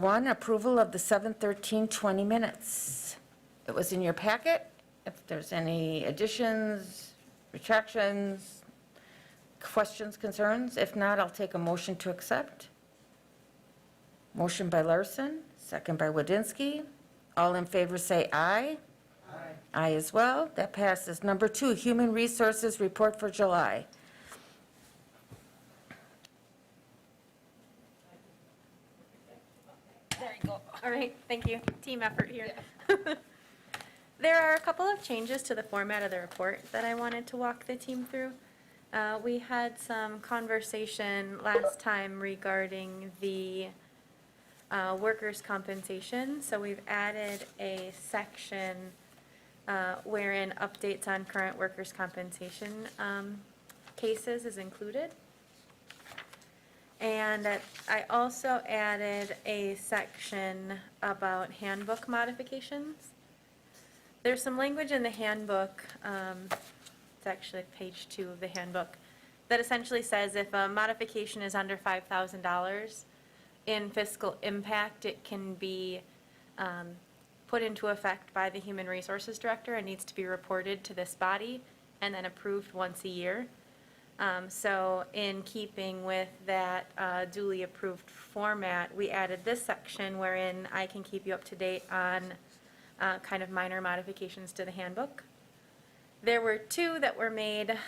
1, approval of the 7/13/20 minutes. It was in your packet. If there's any additions, retractions, questions, concerns, if not, I'll take a motion to accept. Motion by Larson, second by Wadinski. All in favor say aye. Aye. Aye as well. That passes. Number 2, Human Resources Report for July. There you go. All right, thank you. Team effort here. There are a couple of changes to the format of the report that I wanted to walk the team through. We had some conversation last time regarding the workers' compensation. So we've added a section wherein updates on current workers' compensation cases is included. And I also added a section about handbook modifications. There's some language in the handbook, it's actually page 2 of the handbook, that essentially says if a modification is under $5,000 in fiscal impact, it can be put into effect by the Human Resources Director and needs to be reported to this body and then approved once a year. So in keeping with that duly approved format, we added this section wherein I can keep you up to date on kind of minor modifications to the handbook. There were 2 that were made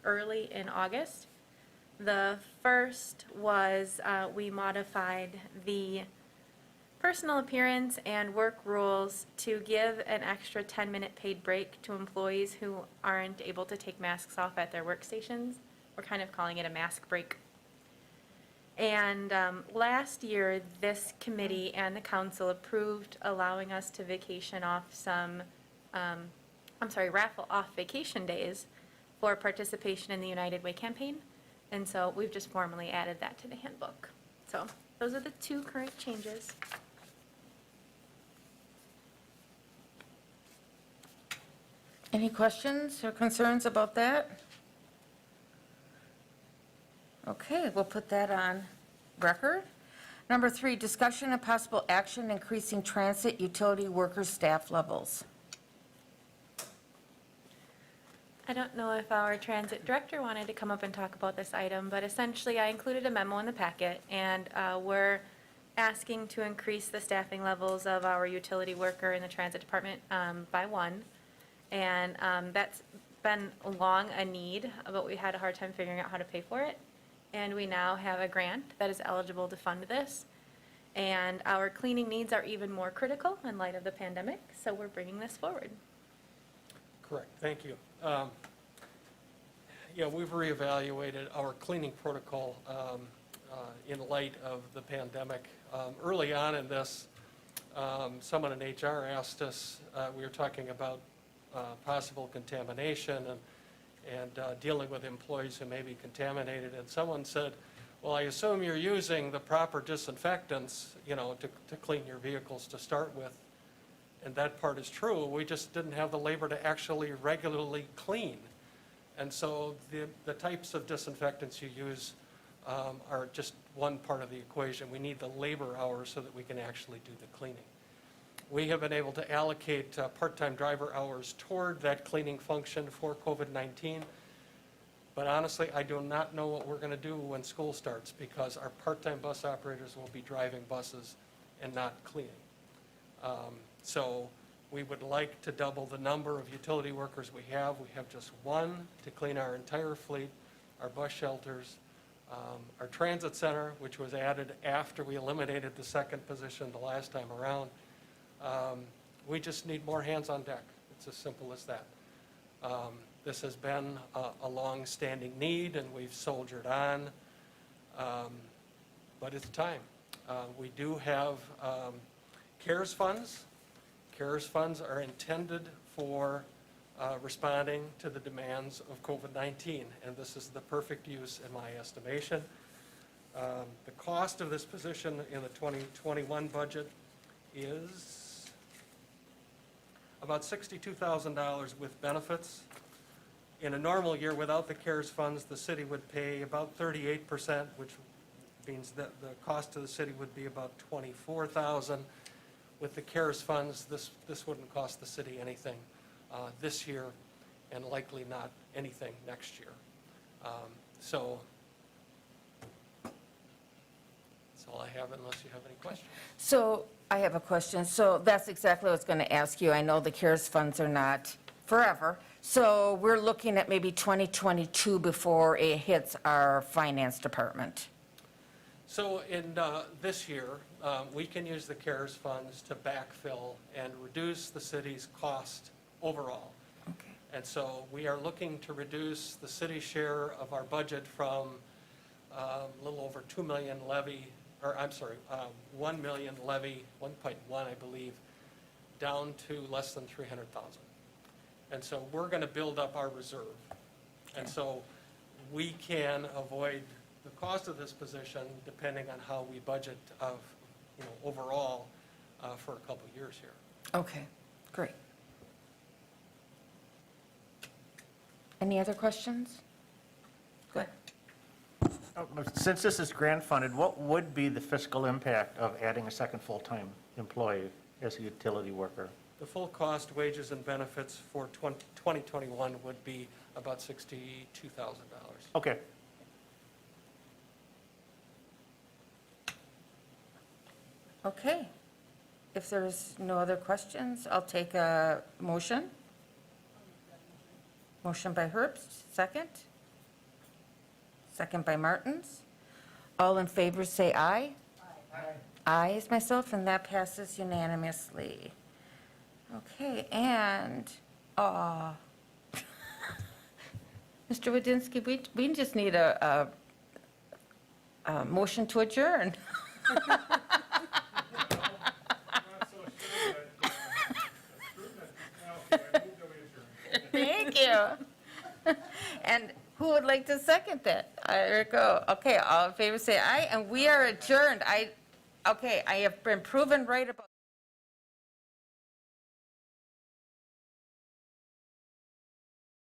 early in August. The first was we modified the personal appearance and work rules to give an extra 10-minute paid break to employees who aren't able to take masks off at their workstations. We're kind of calling it a mask break. And last year, this committee and the council approved allowing us to vacation off some, raffle off vacation days for participation in the United Way campaign. And so we've just formally added that to the handbook. So those are the 2 current changes. Any questions or concerns about that? Okay, we'll put that on record. Number 3, discussion of possible action increasing transit utility worker staff levels. I don't know if our transit director wanted to come up and talk about this item, but essentially I included a memo in the packet, and we're asking to increase the staffing levels of our utility worker in the transit department by 1. And that's been long a need, but we had a hard time figuring out how to pay for it. And we now have a grant that is eligible to fund this. And our cleaning needs are even more critical in light of the pandemic, so we're bringing this forward. Correct, thank you. Yeah, we've reevaluated our cleaning protocol in light of the pandemic. Early on in this, someone in HR asked us, we were talking about possible contamination and dealing with employees who may be contaminated, and someone said, well, I assume you're using the proper disinfectants, to clean your vehicles to start with. And that part is true. We just didn't have the labor to actually regularly clean. And so the types of disinfectants you use are just one part of the equation. We need the labor hours so that we can actually do the cleaning. We have been able to allocate part-time driver hours toward that cleaning function for COVID-19. But honestly, I do not know what we're going to do when school starts, because our part-time bus operators will be driving buses and not cleaning. So we would like to double the number of utility workers we have. We have just 1 to clean our entire fleet, our bus shelters, our transit center, which was added after we eliminated the 2nd position the last time around. We just need more hands on deck. It's as simple as that. This has been a long-standing need, and we've soldiered on, but it's time. We do have CARES funds. CARES funds are intended for responding to the demands of COVID-19, and this is the perfect use in my estimation. The cost of this position in the 2021 budget is about $62,000 with benefits. In a normal year without the CARES funds, the city would pay about 38%, which means that the cost to the city would be about $24,000. With the CARES funds, this wouldn't cost the city anything this year, and likely not anything next year. So that's all I have, unless you have any questions. So I have a question. So that's exactly what I was going to ask you. I know the CARES funds are not forever. So we're looking at maybe 2022 before it hits our finance department. So in this year, we can use the CARES funds to backfill and reduce the city's cost overall. Okay. And so we are looking to reduce the city share of our budget from a little over 2 million levy, or I'm sorry, 1 million levy, 1.1 I believe, down to less than 300,000. And so we're going to build up our reserve. And Okay. so we can avoid the cost of this position depending on how we budget of, overall for a couple of years here. Okay, great. Any other questions? Go ahead. Since this is grant funded, what would be the fiscal impact of adding a second full-time employee as a utility worker? The full cost, wages and benefits for 2021 would be about $62,000. Okay. Okay. If there's no other questions, I'll take a motion. Motion by Herbst, second. Second by Martins. All in favor, say aye. Aye. Aye is myself, and that passes unanimously. Okay, and, Mr. Wadinsky, we just need a motion to adjourn. Thank you. And who would like to second that? There we go. Okay, all in favor say aye, and we are adjourned. I have been proven right about